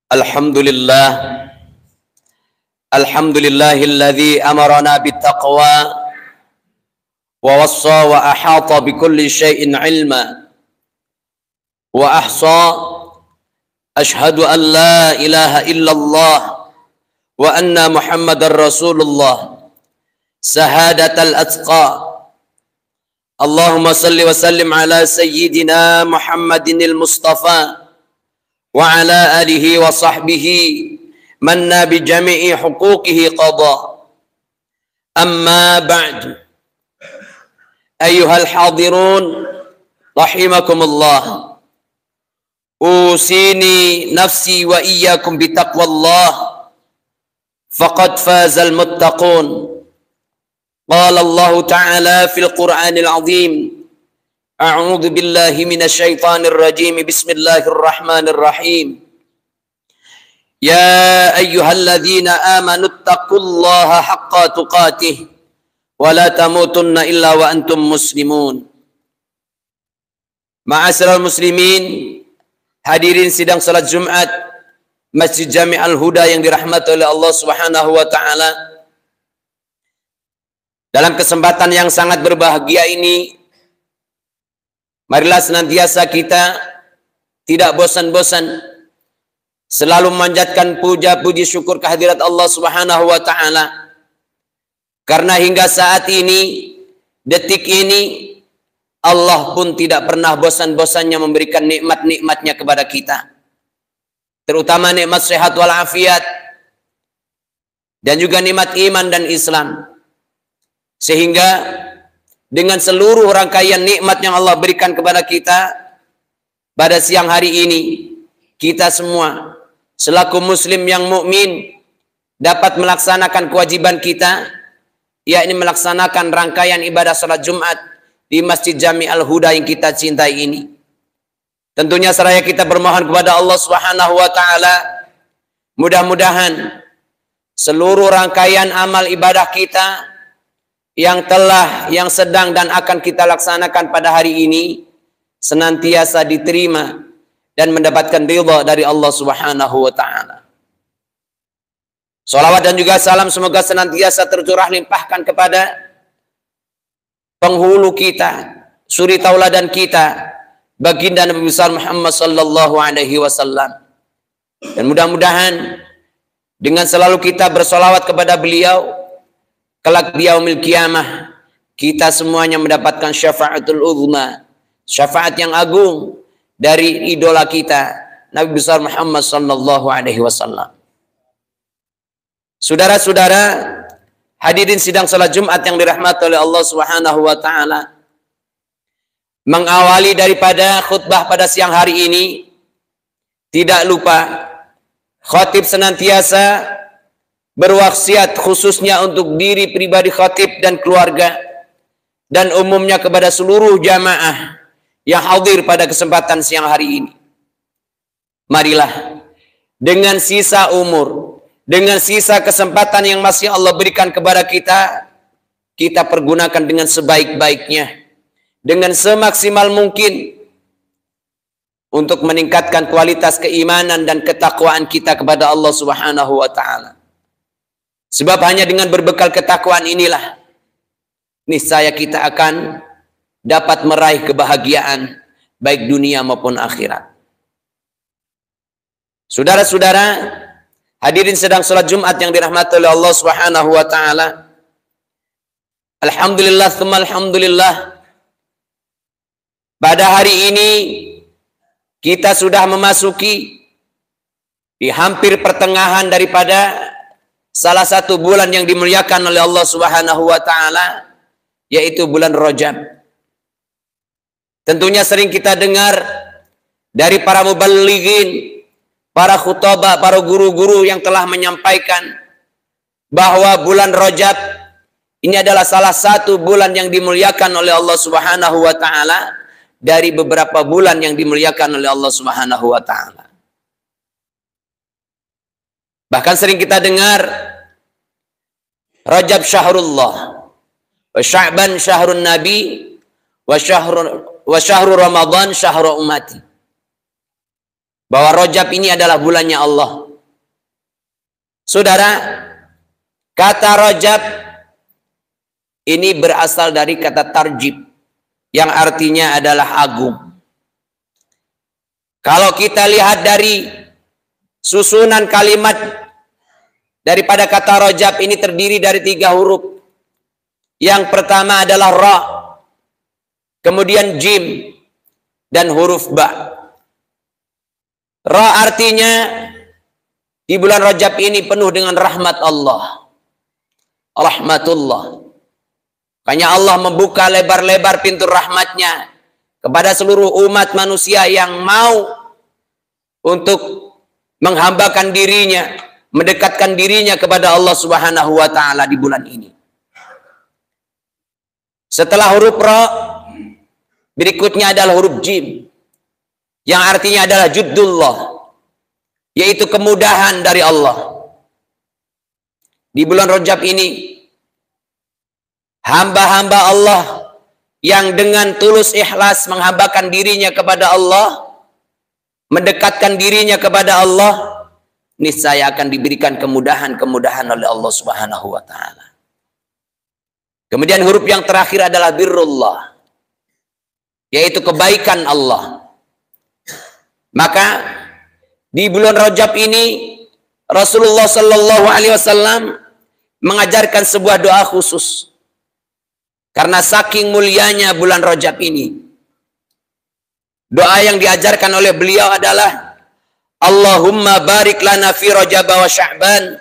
Alhamdulillah, alhamdulillahilladzi amarana bittaqwa wa wassa wa ahata bikulli syai'in ilma wa ahsa. Ashhadu an la ilaha illallah wa anna muhammadar rasulullah sahadatal atqa. Allahumma salli wa sallim ala sayyidina Muhammadinil Mustafa wa ala alihi wa sahbihi manna bi jami'i huquqihi qada. Amma ba'd, ayyuhal hadirun rahimakumullah, usini nafsi wa iyyakum bitaqwallah faqad fazal muttaqun. Qala Allah Ta'ala fil Qur'anil Azim, a'udzu billahi minasy syaithanir rajim, bismillahirrahmanirrahim. Ya ayyuhalladzina amanu taqullaha haqqa tuqatih wa la tamutunna illa wa antum muslimun. Ma'asyiral muslimin, hadirin sidang salat Jumat Masjid Jami' Al-Huda yang dirahmati oleh Allah Subhanahu wa taala. Dalam kesempatan yang sangat berbahagia ini, marilah senantiasa kita tidak bosan-bosan selalu memanjatkan puja puji syukur kehadirat Allah Subhanahu wa taala. Karena hingga saat ini, detik ini, Allah pun tidak pernah bosan-bosannya memberikan nikmat-nikmatnya kepada kita. Terutama nikmat sehat walafiat dan juga nikmat iman dan Islam. Sehingga dengan seluruh rangkaian nikmat yang Allah berikan kepada kita pada siang hari ini, kita semua selaku muslim yang mukmin dapat melaksanakan kewajiban kita, yakni melaksanakan rangkaian ibadah salat Jumat di Masjid Jami' Al-Huda yang kita cintai ini. Tentunya seraya kita bermohon kepada Allah Subhanahu wa taala, mudah-mudahan seluruh rangkaian amal ibadah kita yang telah, yang sedang dan akan kita laksanakan pada hari ini senantiasa diterima dan mendapatkan ridha dari Allah Subhanahu wa taala. Salawat dan juga salam semoga senantiasa tercurah limpahkan kepada penghulu kita, suri tauladan kita, baginda Nabi besar Muhammad sallallahu alaihi wasallam. Dan mudah-mudahan dengan selalu kita bersolawat kepada beliau, kelak di yaumil qiyamah kita semuanya mendapatkan syafaatul uzma, syafaat yang agung dari idola kita Nabi besar Muhammad sallallahu alaihi wasallam. Saudara-saudara, hadirin sidang salat Jumat yang dirahmati oleh Allah Subhanahu wa taala. Mengawali daripada khutbah pada siang hari ini, tidak lupa khatib senantiasa berwasiat khususnya untuk diri pribadi khatib dan keluarga dan umumnya kepada seluruh jamaah yang hadir pada kesempatan siang hari ini. Marilah dengan sisa umur, dengan sisa kesempatan yang masih Allah berikan kepada kita, kita pergunakan dengan sebaik-baiknya, dengan semaksimal mungkin untuk meningkatkan kualitas keimanan dan ketakwaan kita kepada Allah Subhanahu wa taala. Sebab hanya dengan berbekal ketakwaan inilah niscaya kita akan dapat meraih kebahagiaan baik dunia maupun akhirat. Saudara-saudara, hadirin sedang salat Jumat yang dirahmati oleh Allah Subhanahu wa taala. Alhamdulillah tsumma alhamdulillah. Pada hari ini kita sudah memasuki di hampir pertengahan daripada salah satu bulan yang dimuliakan oleh Allah Subhanahu wa taala, yaitu bulan Rajab. Tentunya sering kita dengar dari para muballighin, para khutbah, para guru-guru yang telah menyampaikan bahwa bulan Rajab ini adalah salah satu bulan yang dimuliakan oleh Allah Subhanahu wa taala dari beberapa bulan yang dimuliakan oleh Allah Subhanahu wa taala. Bahkan sering kita dengar Rajab syahrullah, wa Sya'ban syahrun nabi, wa syahru Ramadan syahru ummati. bahwa Rajab ini adalah bulannya Allah. Saudara, kata Rajab ini berasal dari kata tarjib yang artinya adalah agung. Kalau kita lihat dari susunan kalimat daripada kata Rajab ini terdiri dari 3 huruf. Yang pertama adalah ra, kemudian jim, dan huruf ba. Ra artinya di bulan Rajab ini penuh dengan rahmat Allah. Rahmatullah. Makanya Allah membuka lebar-lebar pintu rahmatnya kepada seluruh umat manusia yang mau untuk menghambakan dirinya, mendekatkan dirinya kepada Allah Subhanahu wa taala di bulan ini. Setelah huruf ra, berikutnya adalah huruf jim, yang artinya adalah juddullah, yaitu kemudahan dari Allah. Di bulan Rajab ini, hamba-hamba Allah yang dengan tulus ikhlas menghambakan dirinya kepada Allah, mendekatkan dirinya kepada Allah, niscaya akan diberikan kemudahan-kemudahan oleh Allah Subhanahu wa taala. Kemudian huruf yang terakhir adalah birrullah, yaitu kebaikan Allah. Maka di bulan Rajab ini Rasulullah Shallallahu Alaihi Wasallam mengajarkan sebuah doa khusus karena saking mulianya bulan Rajab ini. Doa yang diajarkan oleh beliau adalah Allahumma barik lana fi Rajab wa Sya'ban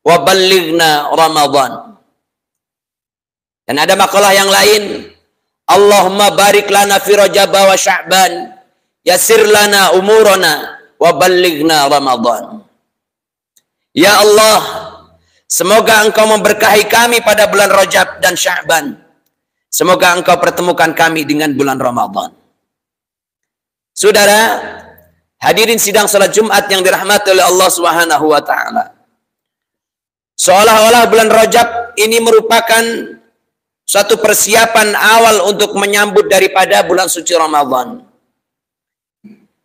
wa ballighna Ramadan. Dan ada makalah yang lain, Allahumma barik lana fi Rajab wa Sya'ban, yassir lana umurana wa ballighna Ramadan. Ya Allah, semoga Engkau memberkahi kami pada bulan Rajab dan Sya'ban. Semoga Engkau pertemukan kami dengan bulan Ramadan. Saudara, hadirin sidang salat Jumat yang dirahmati oleh Allah Subhanahu wa taala. Seolah-olah bulan Rajab ini merupakan suatu persiapan awal untuk menyambut daripada bulan suci Ramadan.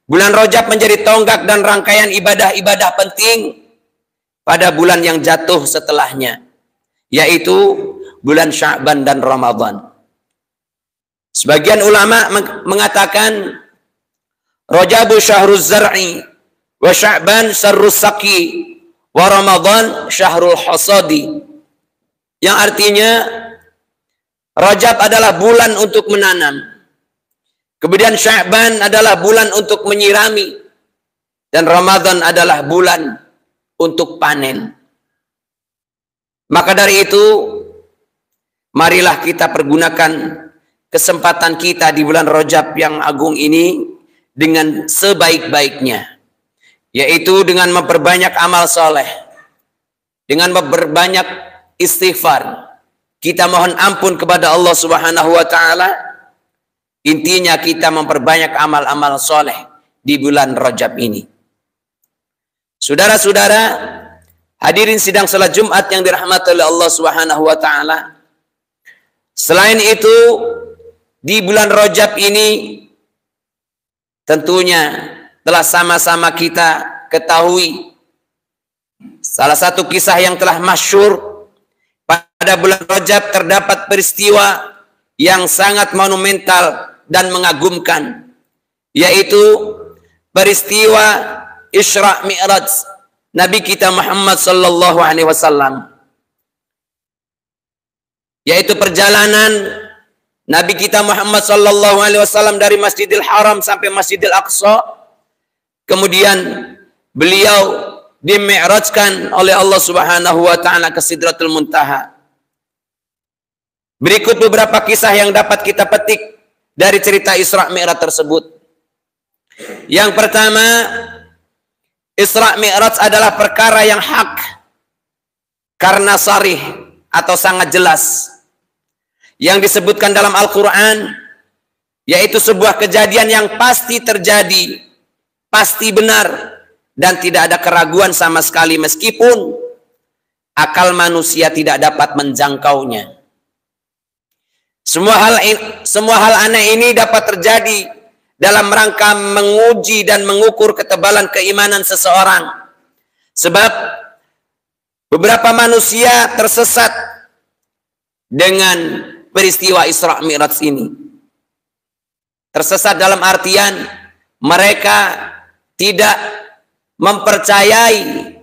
Bulan Rajab menjadi tonggak dan rangkaian ibadah-ibadah penting pada bulan yang jatuh setelahnya, yaitu bulan Sya'ban dan Ramadan. Sebagian ulama mengatakan Rajabu syahruz zar'i wa Sya'ban syarrus saqi wa Ramadan syahrul hasadi, yang artinya Rajab adalah bulan untuk menanam, kemudian Sya'ban adalah bulan untuk menyirami, dan Ramadan adalah bulan untuk panen. Maka dari itu, marilah kita pergunakan kesempatan kita di bulan Rajab yang agung ini dengan sebaik-baiknya, yaitu dengan memperbanyak amal soleh, dengan memperbanyak istighfar. Kita mohon ampun kepada Allah Subhanahu wa taala. Intinya kita memperbanyak amal-amal soleh di bulan Rajab ini. Saudara-saudara, hadirin sidang salat Jumat yang dirahmati oleh Allah Subhanahu wa taala. Selain itu, di bulan Rajab ini tentunya telah sama-sama kita ketahui salah satu kisah yang telah masyhur. Pada bulan Rajab terdapat peristiwa yang sangat monumental dan mengagumkan, yaitu peristiwa Isra Mi'raj Nabi kita Muhammad sallallahu alaihi wasallam, yaitu perjalanan Nabi kita Muhammad sallallahu alaihi wasallam dari Masjidil Haram sampai Masjidil Aqsa. Kemudian beliau dimi'rajkan oleh Allah Subhanahu wa taala ke Sidratul Muntaha. Berikut beberapa kisah yang dapat kita petik dari cerita Isra Mi'raj tersebut. Yang pertama, Isra Mi'raj adalah perkara yang hak karena sarih atau sangat jelas yang disebutkan dalam Al-Quran, yaitu sebuah kejadian yang pasti terjadi, pasti benar, dan tidak ada keraguan sama sekali meskipun akal manusia tidak dapat menjangkaunya. Semua hal aneh ini dapat terjadi dalam rangka menguji dan mengukur ketebalan keimanan seseorang. Sebab beberapa manusia tersesat dengan peristiwa Isra Mi'raj ini. Tersesat dalam artian mereka tidak mempercayai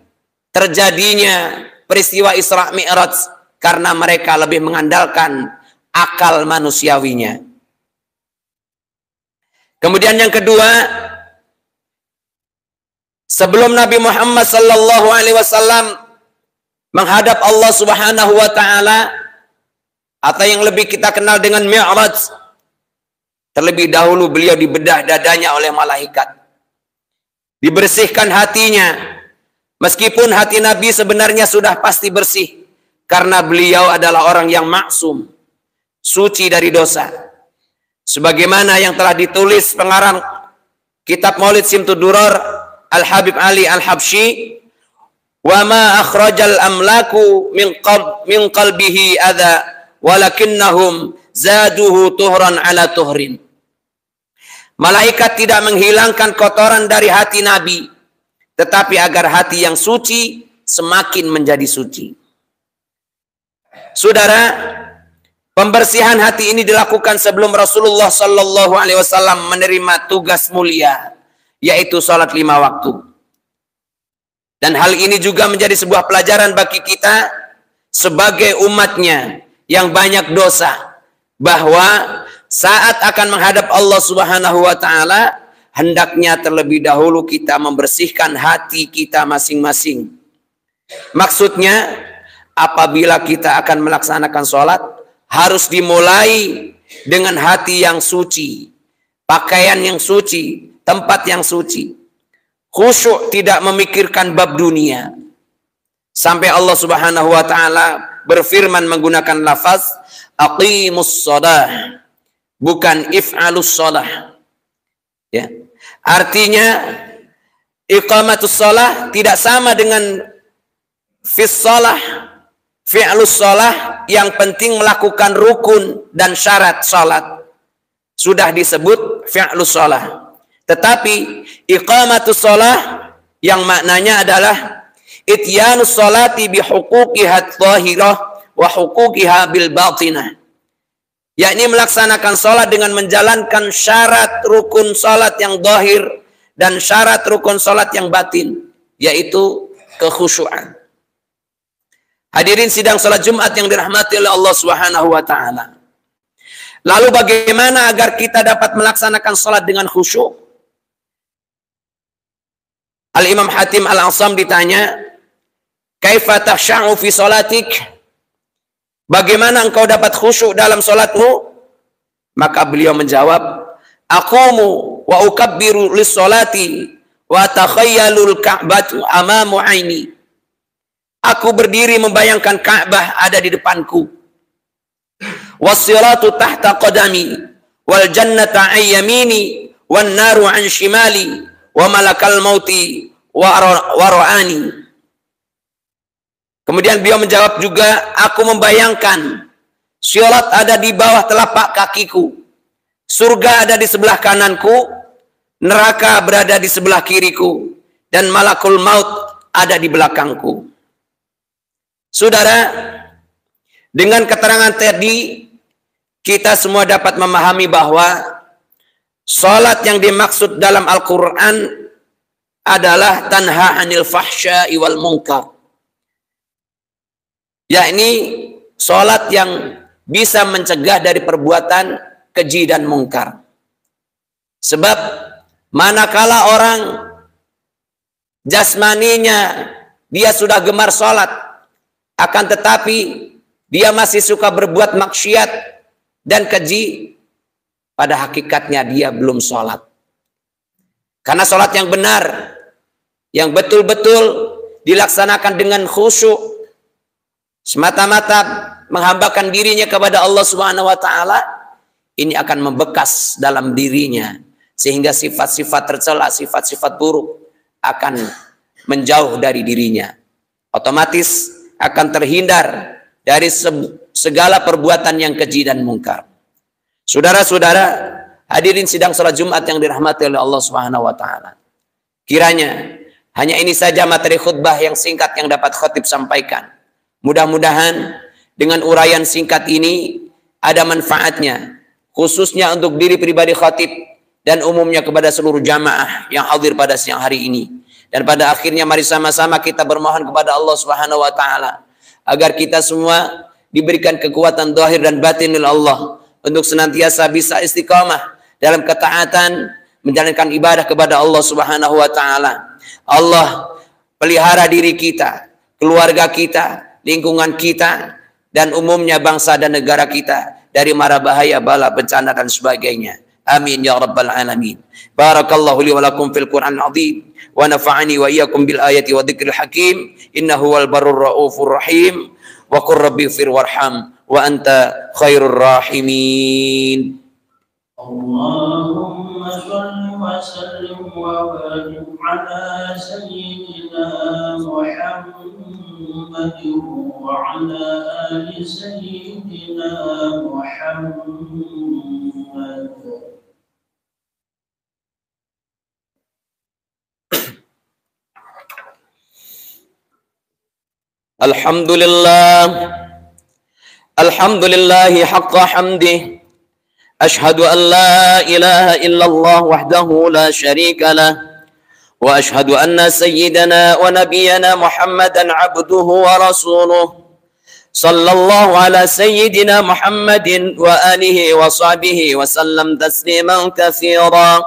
terjadinya peristiwa Isra Mi'raj karena mereka lebih mengandalkan akal manusiawinya. Kemudian yang kedua, sebelum Nabi Muhammad sallallahu alaihi wasallam menghadap Allah Subhanahu wa taala, atau yang lebih kita kenal dengan Mi'raj, terlebih dahulu beliau dibedah dadanya oleh malaikat. Dibersihkan hatinya. Meskipun hati Nabi sebenarnya sudah pasti bersih, karena beliau adalah orang yang maksum, suci dari dosa. Sebagaimana yang telah ditulis pengarang kitab Maulid Simtud Duror Al-Habib Ali Al-Habsyi, wa ma akhrajal amlaku min qalbihi adha walakinnahum zaduhu tuhran ala tuhrin. Malaikat tidak menghilangkan kotoran dari hati Nabi, tetapi agar hati yang suci semakin menjadi suci. Saudara, pembersihan hati ini dilakukan sebelum Rasulullah Sallallahu Alaihi Wasallam menerima tugas mulia, yaitu salat 5 waktu. Dan hal ini juga menjadi sebuah pelajaran bagi kita sebagai umatnya yang banyak dosa, bahwa saat akan menghadap Allah Subhanahu Wa Taala, hendaknya terlebih dahulu kita membersihkan hati kita masing-masing. Maksudnya, apabila kita akan melaksanakan sholat, harus dimulai dengan hati yang suci, pakaian yang suci, tempat yang suci. Khusyuk, tidak memikirkan bab dunia. Sampai Allah Subhanahu wa taala berfirman menggunakan lafaz aqimus shalah, bukan if'alus shalah. Ya. Artinya iqamatus shalah tidak sama dengan fis shalah, fi'lus shalah, yang penting melakukan rukun dan syarat salat. Sudah disebut fi'lus shalah. Tetapi iqamatus shalah yang maknanya adalah ityanus sholati bihuquqiha dhahirah wa huquqiha bil batinah. Yakni melaksanakan salat dengan menjalankan syarat rukun salat yang zahir dan syarat rukun salat yang batin, yaitu kekhusyuan. Hadirin sidang salat Jumat yang dirahmati oleh Allah Subhanahu wa taala. Lalu bagaimana agar kita dapat melaksanakan salat dengan khusyuk? Al-Imam Hatim Al-Asam ditanya, "Kaifa takhsha'u fi salatik?" Bagaimana engkau dapat khusyuk dalam salatmu? Maka beliau menjawab, "Aqumu wa ukabbiru lis-salati wa takhayyalul ka'batu amamu 'aini." Aku berdiri membayangkan Ka'bah ada di depanku. Was-siratu tahta qadami wal jannata 'an yamini wan naru 'an shimali wa malakal mauti wa ra'ani. Kemudian beliau menjawab juga, aku membayangkan sirat ada di bawah telapak kakiku, surga ada di sebelah kananku, neraka berada di sebelah kiriku, dan malakul maut ada di belakangku. Saudara, dengan keterangan tadi, kita semua dapat memahami bahwa salat yang dimaksud dalam Al-Quran adalah tanha anil fahsya'i wal munkar. Yakni salat yang bisa mencegah dari perbuatan keji dan mungkar. Sebab manakala orang jasmaninya dia sudah gemar salat, akan tetapi dia masih suka berbuat maksiat dan keji, pada hakikatnya dia belum salat. Karena salat yang benar, yang betul-betul dilaksanakan dengan khusyuk, semata-mata menghambakan dirinya kepada Allah Subhanahu wa taala, ini akan membekas dalam dirinya, sehingga sifat-sifat tercela, sifat-sifat buruk akan menjauh dari dirinya. Otomatis akan terhindar dari segala perbuatan yang keji dan mungkar. Saudara-saudara, Hadirin sidang salat Jumat yang dirahmati oleh Allah Subhanahu wa taala. Kiranya hanya ini saja materi khutbah yang singkat yang dapat khatib sampaikan. Mudah-mudahan dengan uraian singkat ini ada manfaatnya, khususnya untuk diri pribadi khatib dan umumnya kepada seluruh jamaah yang hadir pada siang hari ini. Dan pada akhirnya mari sama-sama kita bermohon kepada Allah Subhanahu wa taala agar kita semua diberikan kekuatan zahir dan batin oleh Allah untuk senantiasa bisa istiqamah dalam ketaatan menjalankan ibadah kepada Allah Subhanahu wa taala. Allah pelihara diri kita, keluarga kita, lingkungan kita, dan umumnya bangsa dan negara kita dari mara bahaya, bala, bencana dan sebagainya. Amin ya rabbal alamin. Barakallahu li wa lakum fil Qur'an azim wa nafa'ani wa iyyakum bil ayati wa dzikril hakim. Innahu wal barur raufur rahim. Wa qur rabbi fir warham wa anta khairur rahimin. Allahumma shalli wa sallim wa barik ala sayyidina Muhammad wa ala ali sayyidina Muhammad. Alhamdulillahi haqqa hamdih. Ashhadu an la ilaha illallah wahdahu la syarika lah. Wa ashhadu anna sayyidana wa nabiyyana Muhammadan abduhu wa rasuluh. Sallallahu ala sayyidina Muhammadin wa alihi wa sahbihi wa sallam tasliman katsira.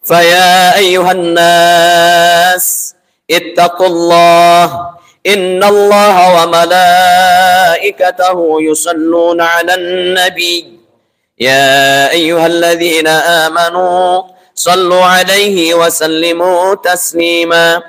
Faya ayyuhan nas ittaqullah. Inna Allah wa malaikatahu yusalluna 'alan nabi. Ya ayyuhalladzina amanu sallu 'alaihi wa sallimu taslima.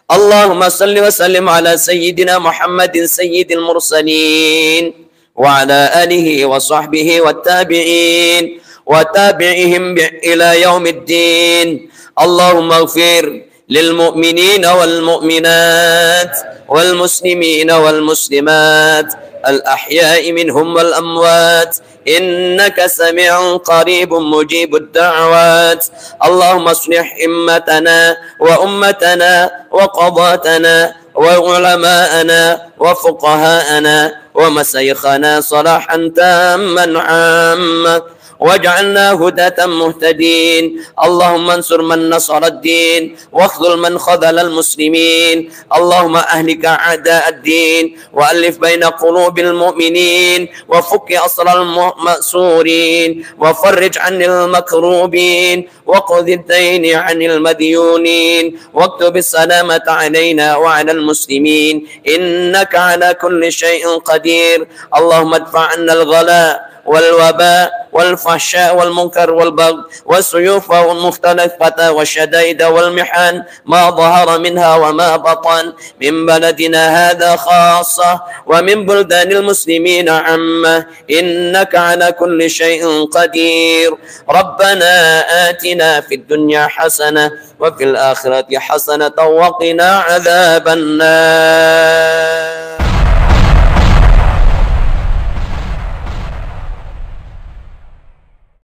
Allahumma salli wa sallim ala sayyidina Muhammadin sayyidil mursalin wa ala alihi wa sahbihi wa tabi'in wa tabi'ihim ila yaumiddin. Allahumma ighfir lil mu'minina wal mu'minat wal muslimina wal muslimat al ahya'i minhum wal amwat innaka sami'un qaribun mujibud da'wat. Allahumma aslih himmatana wa ummatana wa qadatana wa ulama'ana wa fuqaha'ana wa masayikhana salahan tamman 'amman واجعلنا هداة مهتدين. اللهم انصر من نصر الدين واخذل من خذل المسلمين. اللهم أهلك أعداء الدين وألف بين قلوب المؤمنين وفك أسر المأسورين وفرج عن المكروبين وقض الدين عن المديونين واكتب السلامة علينا وعلى المسلمين إنك على كل شيء قدير. اللهم ادفع عنا الغلاء والوباء والفحشاء والمنكر والبغي والسيوف والمختلفة والشدائد والمحن ما ظهر منها وما بطن من بلدنا هذا خاصة ومن بلدان المسلمين عامة إنك على كل شيء قدير. ربنا آتنا في الدنيا حسنة وفي الآخرة حسنة وقنا عذاب النار.